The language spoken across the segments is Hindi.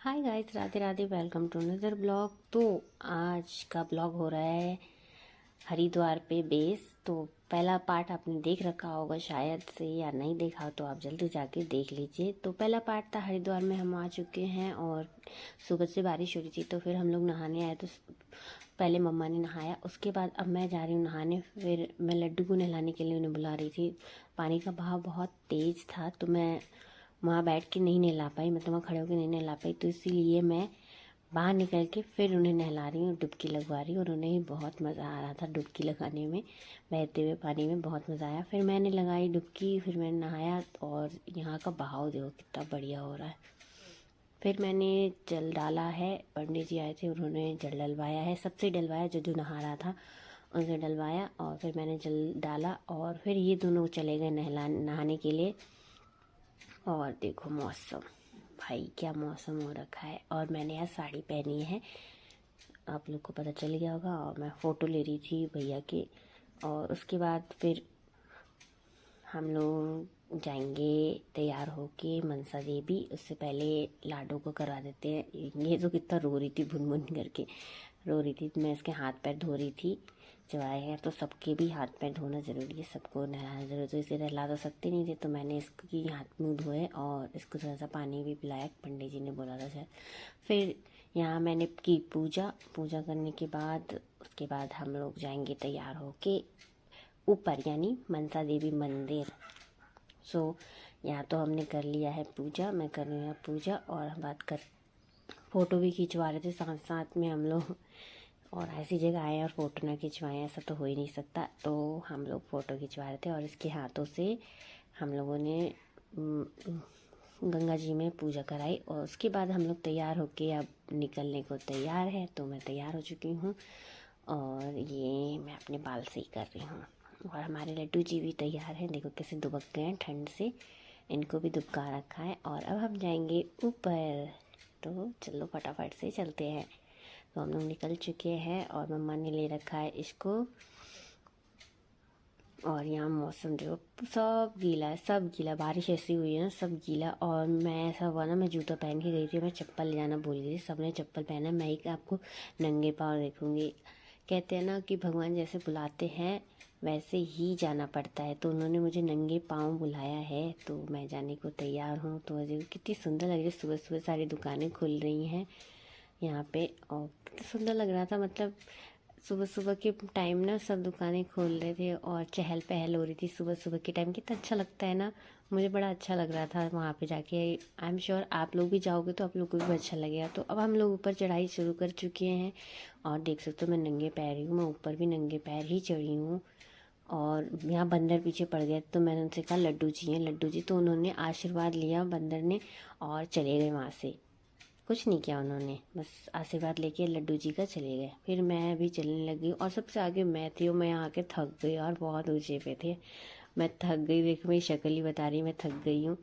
Hi guys, Radhe Radhe. Welcome to another blog. तो आज का ब्लॉग हो रहा है हरिद्वार पे बेस। तो पहला पार्ट आपने देख रखा होगा शायद से, या नहीं देखा हो तो आप जल्दी जाके देख लीजिए। तो पहला पार्ट था हरिद्वार में हम आ चुके हैं और सुबह से बारिश हो रही थी तो फिर हम लोग नहाने आए। तो पहले मम्मा ने नहाया, उसके बाद अब मैं जा रही हूँ नहाने। फिर मैं लड्डू को नहलाने के लिए उन्हें बुला रही थी। पानी का बहाव बहुत तेज़ था तो मैं वहाँ बैठ के नहीं नहला पाई, मतलब वहाँ खड़े होकर नहीं नहला पाई। तो इसीलिए मैं बाहर निकल के फिर उन्हें नहला रही हूँ, डुबकी लगवा रही हूँ। और उन्हें बहुत मज़ा आ रहा था डुबकी लगाने में, बहते हुए पानी में बहुत मज़ा आया। फिर मैंने लगाई डुबकी, फिर मैंने नहाया और यहाँ का बहाव देखो कितना बढ़िया हो रहा है। फिर मैंने जल डाला है, पंडित जी आए थे उन्होंने जल डलवाया है, सबसे डलवाया जो जो नहा रहा था उनसे डलवाया। और फिर मैंने जल डाला और फिर ये दोनों चले गए नहाने के लिए। और देखो मौसम, भाई क्या मौसम हो रखा है। और मैंने यहाँ साड़ी पहनी है, आप लोग को पता चल गया होगा। और मैं फ़ोटो ले रही थी भैया के। और उसके बाद फिर हम लोग जाएंगे तैयार होके मनसा देवी। उससे पहले लाडो को करवा देते हैं। ये तो कितना रो रही थी, भुन भुन करके रो रही थी। मैं इसके हाथ पैर धो रही थी। जब आए हैं तो सबके भी हाथ पैर धोना ज़रूरी है, सबको नहलाना ज़रूरी है। तो इसे नहला तो सकते नहीं थे तो मैंने इसकी हाथ मुँह धोए और इसको थोड़ा सा पानी भी पिलाया, पंडित जी ने बोला था शायद। फिर यहाँ मैंने की पूजा करने के बाद उसके बाद हम लोग जाएंगे तैयार होके ऊपर, यानी मनसा देवी मंदिर। यहाँ तो हमने कर लिया है पूजा, मैं कर रही हूँ पूजा और हम बात कर फ़ोटो भी खिंचवा रहे थे साथ साथ में हम लोग। और ऐसी जगह आए और फ़ोटो ना खिंचवाएं ऐसा तो हो ही नहीं सकता। तो हम लोग फ़ोटो खिंचवा रहे थे और इसके हाथों से हम लोगों ने गंगा जी में पूजा कराई। और उसके बाद हम लोग तैयार होके अब निकलने को तैयार है। तो मैं तैयार हो चुकी हूँ और ये मैं अपने बाल सही कर रही हूँ। और हमारे लड्डू जी भी तैयार हैं, देखो कैसे दुबक गए हैं ठंड से, इनको भी दुबका रखा है। और अब हम जाएंगे ऊपर, तो चलो फटाफट से चलते हैं। तो हम लोग निकल चुके हैं और मम्मा ने ले रखा है इसको। और यहाँ मौसम देखो सब गीला है, सब गीला, बारिश ऐसी हुई है ना सब गीला। और मैं ऐसा हुआ ना, मैं जूता पहन के गई थी, मैं चप्पल ले जाना भूल गई थी। सबने चप्पल पहना, मैं ही आपको नंगे पाँव देखूंगी। कहते हैं ना कि भगवान जैसे बुलाते हैं वैसे ही जाना पड़ता है। तो उन्होंने मुझे नंगे पाँव बुलाया है तो मैं जाने को तैयार हूँ। तो देखो कितनी सुंदर लग रही है, सुबह सुबह सारी दुकानें खुल रही हैं यहाँ पे। और कितना सुंदर लग रहा था, मतलब सुबह सुबह के टाइम ना सब दुकानें खोल रहे थे और चहल पहल हो रही थी सुबह सुबह के टाइम। कितना अच्छा लगता है ना, मुझे बड़ा अच्छा लग रहा था वहाँ पे जाके। आई एम श्योर आप लोग भी जाओगे तो आप लोग को भी अच्छा लगेगा। तो अब हम लोग ऊपर चढ़ाई शुरू कर चुके हैं और देख सकते हो मैं नंगे पैर ही हूँ, मैं ऊपर भी नंगे पैर ही चढ़ी हूँ। और यहाँ बंदर पीछे पड़ गए तो मैंने उनसे कहा लड्डू जी हैं लड्डू जी, तो उन्होंने आशीर्वाद लिया बंदर ने और चले गए वहाँ से। कुछ नहीं किया उन्होंने, बस आशीर्वाद लेके लड्डू जी का चले गए। फिर मैं भी चलने लगी और सबसे आगे मैं थी और मैं यहाँ आके थक गई और बहुत ऊंचे पे थे। मैं थक गई, देखो मेरी शक्ल ही बता रही मैं थक गई हूँ।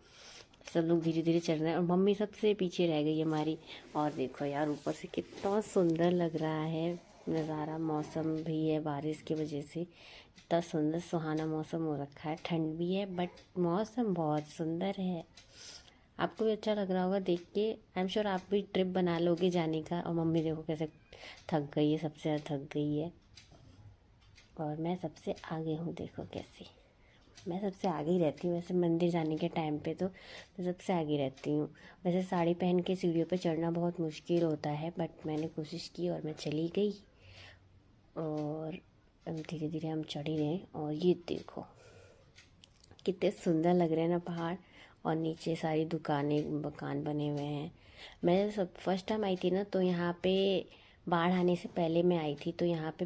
सब लोग धीरे धीरे चल रहे हैं और मम्मी सबसे पीछे रह गई हमारी। और देखो यार ऊपर से कितना सुंदर लग रहा है नज़ारा, मौसम भी है बारिश की वजह से इतना सुंदर सुहाना मौसम हो रखा है। ठंड भी है बट मौसम बहुत सुंदर है। आपको भी अच्छा लग रहा होगा देख के, आई एम श्योर आप भी ट्रिप बना लोगे जाने का। और मम्मी देखो कैसे थक गई है, सबसे ज़्यादा थक गई है। और मैं सबसे आगे हूँ, देखो कैसे मैं सबसे आगे ही रहती हूँ वैसे मंदिर जाने के टाइम पे। तो मैं सबसे आगे रहती हूँ। वैसे साड़ी पहन के सीढ़ियों पे चढ़ना बहुत मुश्किल होता है बट मैंने कोशिश की और मैं चली गई। और धीरे धीरे हम चढ़ ही रहे। और ये देखो कितने सुंदर लग रहे हैं ना पहाड़, और नीचे सारी दुकानें मकान बने हुए हैं। मैं सब फर्स्ट टाइम आई थी ना तो यहाँ पे बाढ़ आने से पहले मैं आई थी। तो यहाँ पे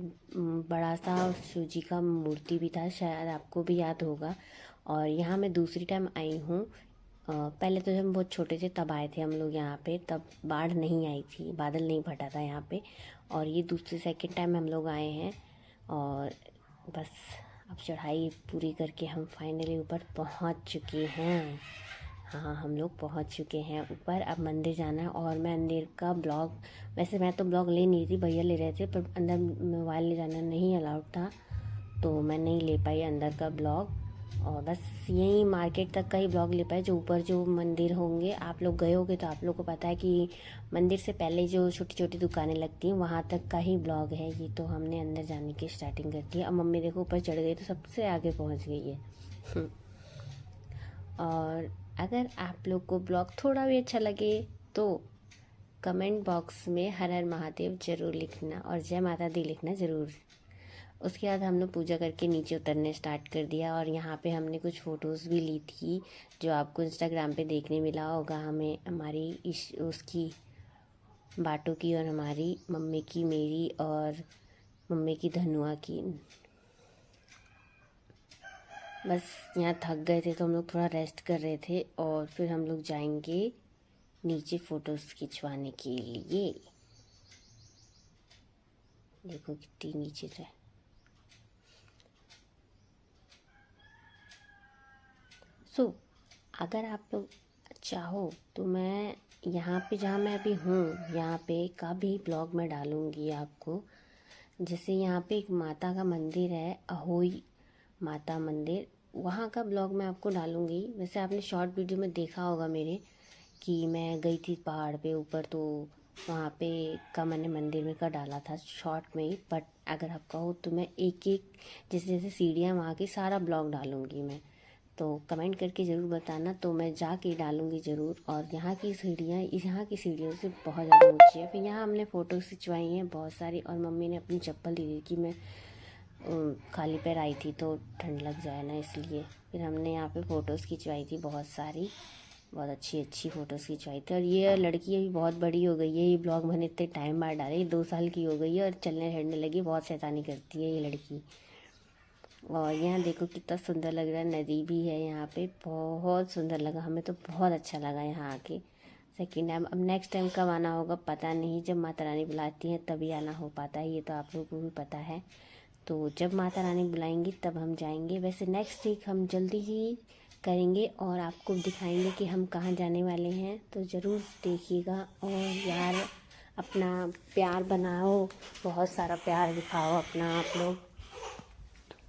बड़ा सा शिव जी का मूर्ति भी था, शायद आपको भी याद होगा। और यहाँ मैं दूसरी टाइम आई हूँ। पहले तो जब हम बहुत छोटे थे तब आए थे हम लोग यहाँ पे, तब बाढ़ नहीं आई थी, बादल नहीं फटा था यहाँ पे। और ये दूसरी सेकंड टाइम हम लोग आए हैं। और बस अब चढ़ाई पूरी करके हम फाइनली ऊपर पहुँच चुके हैं। हाँ हम लोग पहुँच चुके हैं ऊपर, अब मंदिर जाना है। और मैं अंदर का ब्लॉग, वैसे मैं तो ब्लॉग ले नहीं रही, भैया ले रहे थे, पर अंदर मोबाइल ले जाना नहीं अलाउड था तो मैं नहीं ले पाई अंदर का ब्लॉग। और बस यही मार्केट तक का ही ब्लॉग ले पाए। जो ऊपर जो मंदिर होंगे, आप लोग गए होगे तो आप लोग को पता है कि मंदिर से पहले जो छोटी छोटी दुकानें लगती हैं वहाँ तक का ही ब्लॉग है ये। तो हमने अंदर जाने की स्टार्टिंग कर दी। अब मम्मी देखो ऊपर चढ़ गई तो सबसे आगे पहुँच गई है। और अगर आप लोग को ब्लॉग थोड़ा भी अच्छा लगे तो कमेंट बॉक्स में हर हर महादेव ज़रूर लिखना और जय माता दी लिखना ज़रूर। उसके बाद हम लोग पूजा करके नीचे उतरने स्टार्ट कर दिया। और यहाँ पे हमने कुछ फ़ोटोज़ भी ली थी जो आपको इंस्टाग्राम पे देखने मिला होगा। हमें हमारी उसकी बाटो की और हमारी मम्मी की, मेरी और मम्मी की धनुआ की। बस यहाँ थक गए थे तो हम लोग थोड़ा रेस्ट कर रहे थे और फिर हम लोग जाएंगे नीचे फ़ोटोज़ खिंचवाने के लिए। देखो कितनी नीचे है। अगर आप लोग चाहो तो मैं यहाँ पे जहाँ मैं अभी हूँ यहाँ पे का भी ब्लॉग मैं डालूँगी आपको। जैसे यहाँ पे एक माता का मंदिर है, अहोई माता मंदिर, वहाँ का ब्लॉग मैं आपको डालूँगी। वैसे आपने शॉर्ट वीडियो में देखा होगा मेरे कि मैं गई थी पहाड़ पे ऊपर, तो वहाँ पे का मैंने मंदिर में का डाला था शॉर्ट में ही। बट अगर आप कहो तो मैं एक एक जैसे जैसे सीढ़ियाँ वहाँ की सारा ब्लॉग डालूँगी मैं। तो कमेंट करके ज़रूर बताना, तो मैं जाके डालूँगी ज़रूर। और यहाँ की सीढ़ियों से बहुत ज़्यादा ऊँची है। फिर यहाँ हमने फ़ोटो खिंचवाई हैं बहुत सारी। और मम्मी ने अपनी चप्पल दी थी कि मैं खाली पैर आई थी तो ठंड लग जाए ना, इसलिए फिर हमने यहाँ पे फ़ोटोज़ खिंचवाई थी बहुत सारी। बहुत अच्छी अच्छी फ़ोटोज़ खिंचवाई थी। और ये लड़की अभी बहुत बड़ी हो गई है। ये ब्लॉग मैंने इतने टाइम बाद डाले, 2 साल की हो गई है और चलने फिरने लगी। बहुत शैतानी करती है ये लड़की। और यहाँ देखो कितना सुंदर लग रहा है, नदी भी है यहाँ पे। बहुत सुंदर लगा, हमें तो बहुत अच्छा लगा यहाँ आके सेकेंड टाइम। अब नेक्स्ट टाइम कब आना होगा पता नहीं, जब माता रानी बुलाती हैं तभी आना हो पाता है, ये तो आप लोगों को भी पता है। तो जब माता रानी बुलाएंगी तब हम जाएंगे। वैसे नेक्स्ट वीक हम जल्दी ही करेंगे और आपको दिखाएंगे कि हम कहाँ जाने वाले हैं, तो ज़रूर देखिएगा। और यार अपना प्यार बनाओ, बहुत सारा प्यार दिखाओ अपना आप लोग,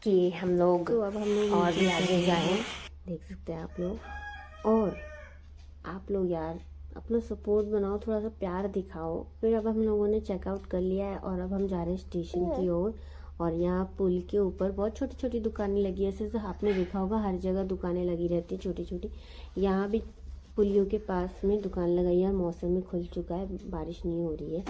कि हम लोग तो अब हम लोग और भी आगे जाएं। देख सकते हैं आप लोग। और आप लोग यार अपना सपोर्ट बनाओ, थोड़ा सा प्यार दिखाओ। फिर अब हम लोगों ने चेकआउट कर लिया है और अब हम जा रहे हैं स्टेशन की ओर। और यहाँ पुल के ऊपर बहुत छोटी छोटी दुकानें लगी है। ऐसे आपने देखा होगा हर जगह दुकानें लगी रहती है छोटी छोटी। यहाँ भी पुलियों के पास में दुकान लगाई है और मौसम भी खुल चुका है, बारिश नहीं हो रही है,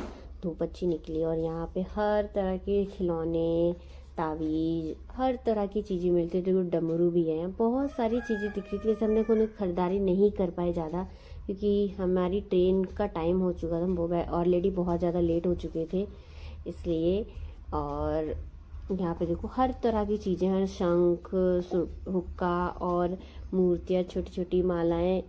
धूप अच्छी निकली। और यहाँ पे हर तरह के खिलौने, तावीज़, हर तरह की चीज़ें मिलती है। देखो डमरू भी है, बहुत सारी चीज़ें दिख रही थी। वैसे हमने कोई खरीदारी नहीं कर पाए ज़्यादा क्योंकि हमारी ट्रेन का टाइम हो चुका था, हम वो ऑलरेडी बहुत ज़्यादा लेट हो चुके थे इसलिए। और यहाँ पे देखो हर तरह की चीज़ें हैं, शंख, हुक्का और मूर्तियाँ, छोटी छोटी मालाएं,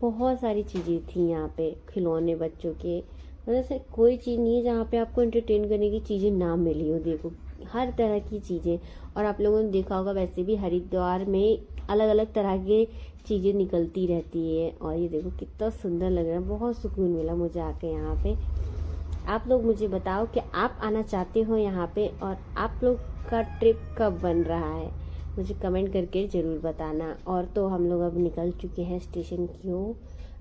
बहुत सारी चीज़ें थी यहाँ पे। खिलौने बच्चों के, मतलब से कोई चीज़ नहीं है जहाँ पे आपको एंटरटेन करने की चीज़ें ना मिली हो। देखो हर तरह की चीज़ें। और आप लोगों ने देखा होगा वैसे भी हरिद्वार में अलग अलग तरह के चीज़ें निकलती रहती है। और ये देखो कितना सुंदर लग रहा है, बहुत सुकून मिला मुझे आके यहाँ पे। आप लोग मुझे बताओ कि आप आना चाहते हो यहाँ पे, और आप लोग का ट्रिप कब बन रहा है, मुझे कमेंट करके ज़रूर बताना। और तो हम लोग अब निकल चुके हैं स्टेशन की ओर,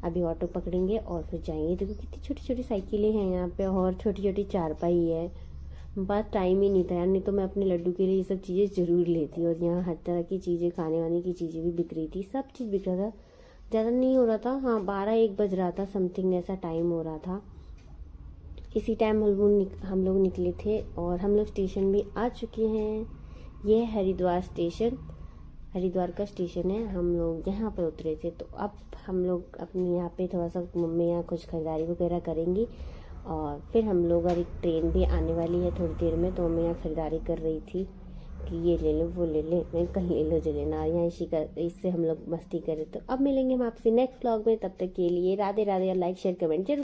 अभी ऑटो पकड़ेंगे और फिर जाएंगे। देखो कितनी छोटी छोटी साइकिलें हैं यहाँ पे और छोटी छोटी चारपाई है। बस टाइम ही नहीं था यार, नहीं तो मैं अपने लड्डू के लिए ये सब चीज़ें ज़रूर लेती। और यहाँ हर तरह की चीज़ें, खाने वाने की चीज़ें भी बिक रही थी, सब चीज़ बिक रहा था। ज़्यादा नहीं हो रहा था, हाँ 12-1 बज रहा था, समथिंग ऐसा टाइम हो रहा था। इसी टाइम हम लोग निकले थे और हम लोग स्टेशन भी आ चुके हैं। ये हरिद्वार स्टेशन, हरिद्वार का स्टेशन है। हम लोग यहाँ पर उतरे थे, तो अब हम लोग अपने यहाँ पे थोड़ा सा मम्मी यहाँ कुछ खरीदारी वगैरह करेंगी। और फिर हम लोग, और एक ट्रेन भी आने वाली है थोड़ी देर में, तो मम्मी यहाँ खरीदारी कर रही थी कि ये ले लो वो ले ले, मैं कल ले लो जो लेना। यहाँ इससे हम लोग मस्ती करें। तो अब मिलेंगे हम आपसे नेक्स्ट व्लॉग में, तब तक के लिए Radhe Radhe. Like share comment जरूर